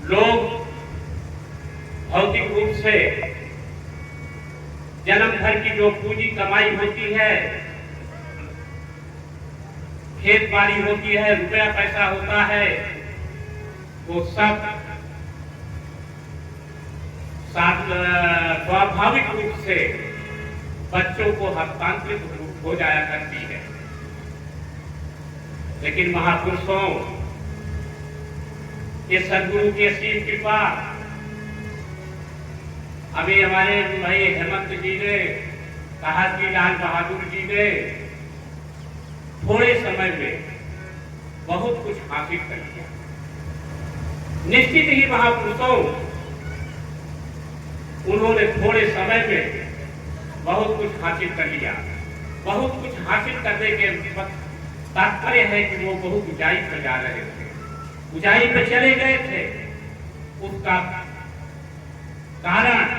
लोग भौतिक रूप से जन्म भर की जो पूंजी कमाई होती है, खेत बाड़ी होती है, रुपया पैसा होता है, वो सब स्वाभाविक रूप से बच्चों को हस्तांतरित हो जाया करती है। लेकिन महापुरुषों के सदगुरु की असीम कृपा, अभी हमारे भाई हेमंत जी ने कहा कि लाल बहादुर जी ने थोड़े समय में बहुत कुछ हासिल कर लिया। निश्चित ही महापुरुषों उन्होंने थोड़े समय में बहुत कुछ हासिल कर लिया। बहुत कुछ हासिल करने के तात्पर्य है कि वो बहुत ऊंचाई पर जा रहे थे, ऊंचाई पर चले गए थे। उसका कारण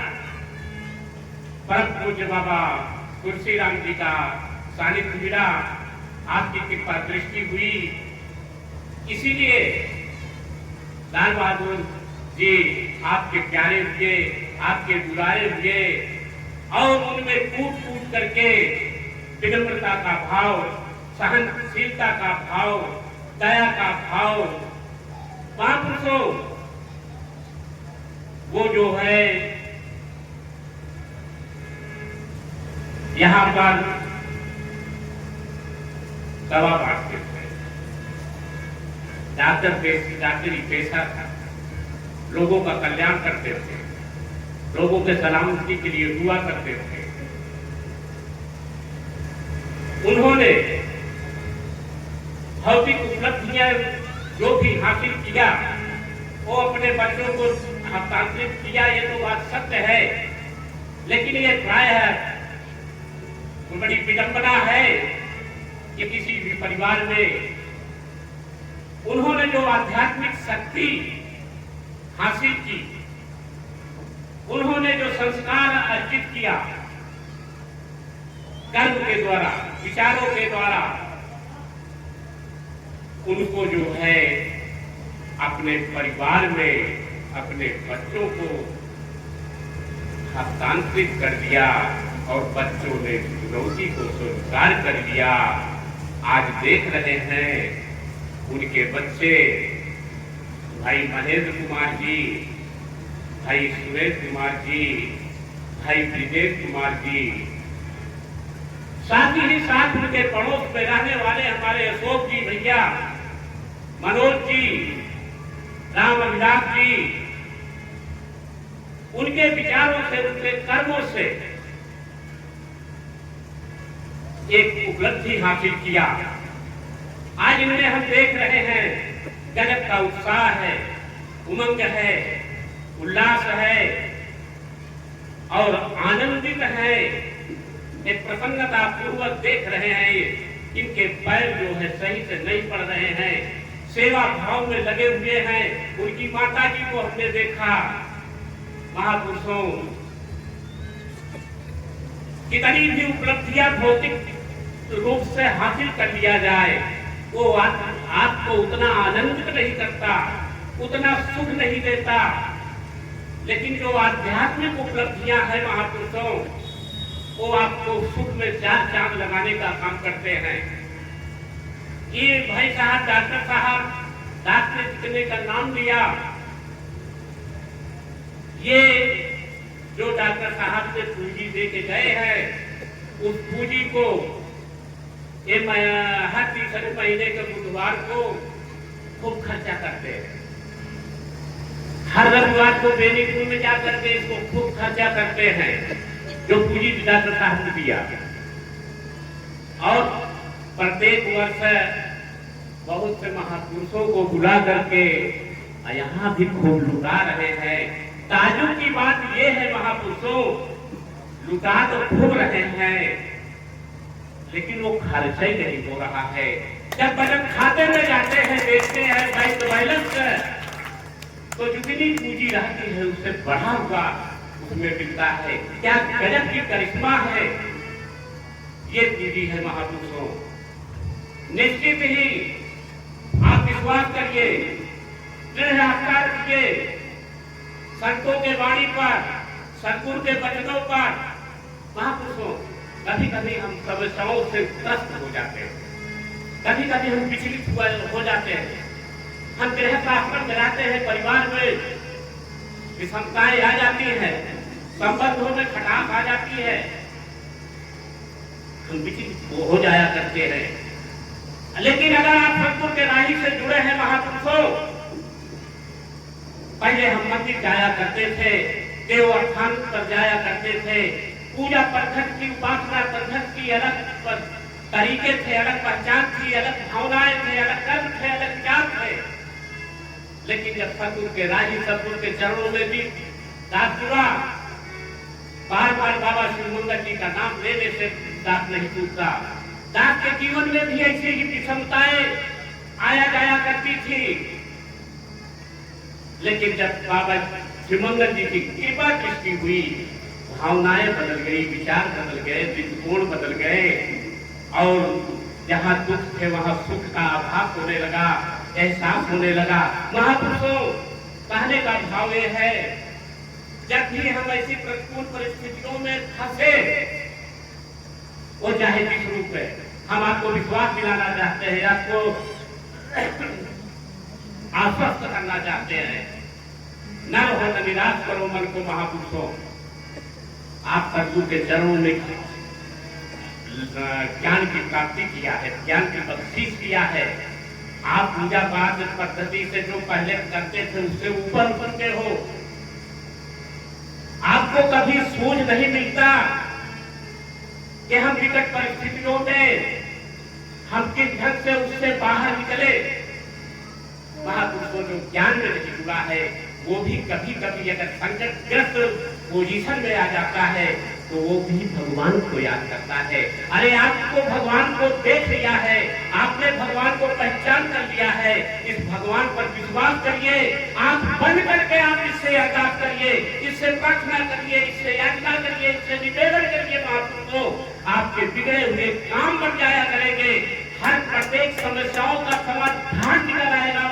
परम पूज्य बाबा तुलसीराम जी का सानिध्य मिला, आपकी कृपा दृष्टि हुई। इसीलिए लाल बहादुर जी आपके प्यारे हुए, आपके दुलारे हुए और उनमें कूट कूट करके विनम्रता का भाव, सहनशीलता का भाव, दया का भाव, महापुरुषों वो जो है यहां पर दवा बांटते थे। डॉक्टरी पेशा था, लोगों का कल्याण करते थे, लोगों के सलामती के लिए दुआ करते थे। उन्होंने भौतिक उपलब्धियां जो भी हासिल किया वो अपने बच्चों को हस्तांतरित किया, ये तो बात सत्य है। लेकिन ये प्रायः बड़ी विडंबना है कि किसी भी परिवार में उन्होंने जो आध्यात्मिक शक्ति हासिल की, उन्होंने जो संस्कार अर्जित किया कर्म के द्वारा, विचारों के द्वारा, उनको जो है अपने परिवार में अपने बच्चों को हस्तांतरित कर दिया और बच्चों ने चुनौती को स्वीकार कर लिया। आज देख रहे हैं उनके बच्चे, भाई महेंद्र कुमार जी, भाई सुरेश कुमार जी, भाई ब्रिजेश कुमार जी, साथ ही साथ उनके पड़ोस में रहने वाले हमारे अशोक जी भैया, मनोज जी, राम अभिलाष जी, उनके विचारों से, उनके कर्मों से एक उपलब्धि हासिल किया। आज इनमें हम देख रहे हैं गजब का उत्साह है, उमंग है, उल्लास है और आनंदित है। एक प्रसन्नता पूर्वक देख रहे हैं। इनके पैर जो है सही से नहीं पड़ रहे हैं, सेवा भाव में लगे हुए हैं। उनकी माता जी को हमने देखा। महापुरुषों कितनी भी उपलब्धियां भौतिक रूप से हासिल कर लिया जाए, वो आपको उतना आनंदित नहीं करता, उतना सुख नहीं देता। लेकिन जो आध्यात्मिक उपलब्धियां हैं महापुरुषों, वो आपको सुख में चार चांद लगाने का काम करते हैं। ये भाई साहब, डॉक्टर साहब, डॉक्टर जितने का नाम लिया, ये जो डॉक्टर साहब से पूंजी दे के गए हैं, उस पूंजी को ये हर तीसरे महीने के बुधवार को खूब खर्चा करते हैं। हर रविवार को बेनीपुर में जाकर के इसको खूब खर्चा करते हैं, जो पूंजी डॉक्टर साहब ने दिया। और प्रत्येक वर्ष बहुत से महापुरुषों को बुला करके यहाँ भी खूब लुटा रहे हैं। ताजुब की बात यह है महापुरुषों, लुटा तो खूब रहे हैं, लेकिन वो खर्चा ही नहीं हो रहा है। जब बचत खाते में जाते हैं, देखते हैं बैंक बैलेंस, तो जितनी पूंजी रहती है उससे बढ़ा हुआ उसमें मिलता है। क्या गजब की करिश्मा है ये पूंजी है महापुरुषों। निश्चित ही आप विश्वास करिए, दृढ़ आकार कीजिए संतों के वाणी पर, सदगुरु के वचनों पर, महापुरुषों, कभी कभी हम समस्याओं से त्रस्त हो जाते हैं, कभी कभी हम विचलित हो जाते हैं, हम गृह शास्त्र कराते हैं, परिवार में विषमताएं आ जाती है, संबंधों में खटास आ जाती है, हम विचलित हो जाया करते हैं। लेकिन अगर आप सदगुरु के राही से जुड़े हैं महापुरुषों, पहले हम मंदिर जाया करते थे, देव स्थान पर जाया करते थे, पूजा पद्धति की, उपासना पद्धति की अलग तरीके थे, अलग पहचान थी, अलग भावनाएं थे, अलग कर्म थे, अलग ज्ञान थे। लेकिन जब सदगुरु के राही, सदगुरु के चरणों में भी दास जुड़ा, बार बार बाबा श्री मंगल जी का नाम लेने से दास नहीं टूटता। दास के जीवन में भी ऐसी ही विषमताएं आया जाया करती थी, लेकिन जब बाबा श्री मंगल जी की कृपा दृष्टि हुई, भावनाएं बदल गई, विचार बदल गए, दृष्टिकोण बदल गए, और जहाँ दुख थे वहाँ सुख का आभास होने लगा, एहसास होने लगा। महापुरुषों, कहने का भाव ये है, जब भी हम ऐसी प्रतिकूल परिस्थितियों में फंसे, वो चाहे जिस रूप में, हम आपको विश्वास दिलाना चाहते हैं, आपको आश्वस्त करना चाहते हैं, न हो न निराश करो मन को महापुरुषों। आप सदगुरु के चरणों में ज्ञान की प्राप्ति किया है, ज्ञान की बख्शीश किया है। आप पूजा पाठ पद्धति से जो पहले करते थे उससे ऊपर उठते हो। आपको कभी सूझ नहीं मिलता कि हम विकट परिस्थितियों में हम किस ढंग से उससे बाहर निकले। महापुरुषों जो ज्ञान में नहीं जुड़ा है, वो भी कभी कभी अगर संकटग्रस्त पोजीशन में आ जाता है तो वो भी भगवान को याद करता है। अरे आपको भगवान को देख लिया है, आपने भगवान को पहचान कर लिया है, इस भगवान पर विश्वास करिए, आंख बंद करके आप इससे अरदास करिए, इससे प्रार्थना करिए, इससे याचना करिए, इससे निवेदन करिए। महापुरुषों, आपके बिगड़े हुए काम बन जाया करेंगे, हर प्रत्येक समस्याओं का समाधान निकल आएगा।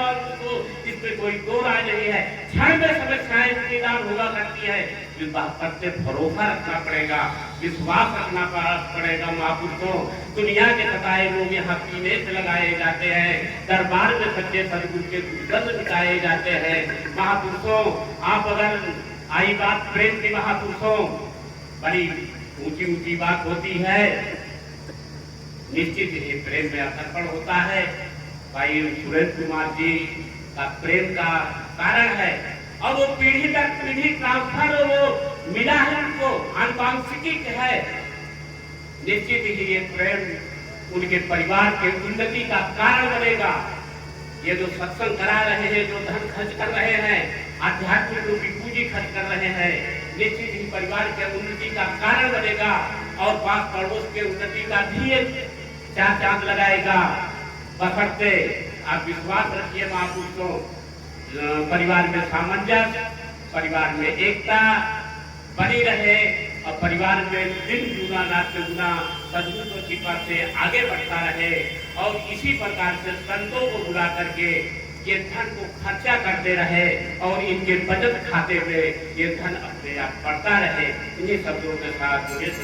इसमें कोई दो राय नहीं है। क्षण में समस्याएं निदान होगा करती है, इस बात पर से भरोसा रखना पड़ेगा, विश्वास रखना पड़ेगा। महापुरुषों, दुनिया के बताए लोग यहाँ पीने से लगाए जाते हैं, दरबार में सच्चे सदगुरु के दंड बिताए जाते हैं। महापुरुषों, आप अगर आई बात प्रेम की, महापुरुषों, बड़ी ऊंची ऊंची बात होती है, निश्चित ही प्रेम में असर्पण होता है। भाई सुरेंद्र कुमार जी का प्रेम का कारण है, और वो पीढ़ी दर पीढ़ी ट्रांसफर वो मिला है, उनको आनुवंशिक है। निश्चित ही ये प्रेम उनके परिवार के उन्नति का कारण बनेगा। ये जो सत्संग करा रहे हैं, जो धन खर्च कर रहे हैं, आध्यात्मिक रूपी पूंजी खर्च कर रहे हैं, निश्चित ही परिवार के उन्नति का कारण बनेगा, और पास पड़ोस के उन्नति का भी एक चार चांद लगाएगा। बशर्ते आप विश्वास रखिए महापुरुषों, परिवार में सामंजस्य, परिवार में एकता बनी रहे, और परिवार में दिन गुना रात गुना सदगुरु की कृपा से आगे बढ़ता रहे, और इसी प्रकार से संतों को बुला करके ये धन को खर्चा करते रहे, और इनके बचत खाते में ये धन अपने आप बढ़ता रहे। इन्हीं शब्दों के साथ मुझे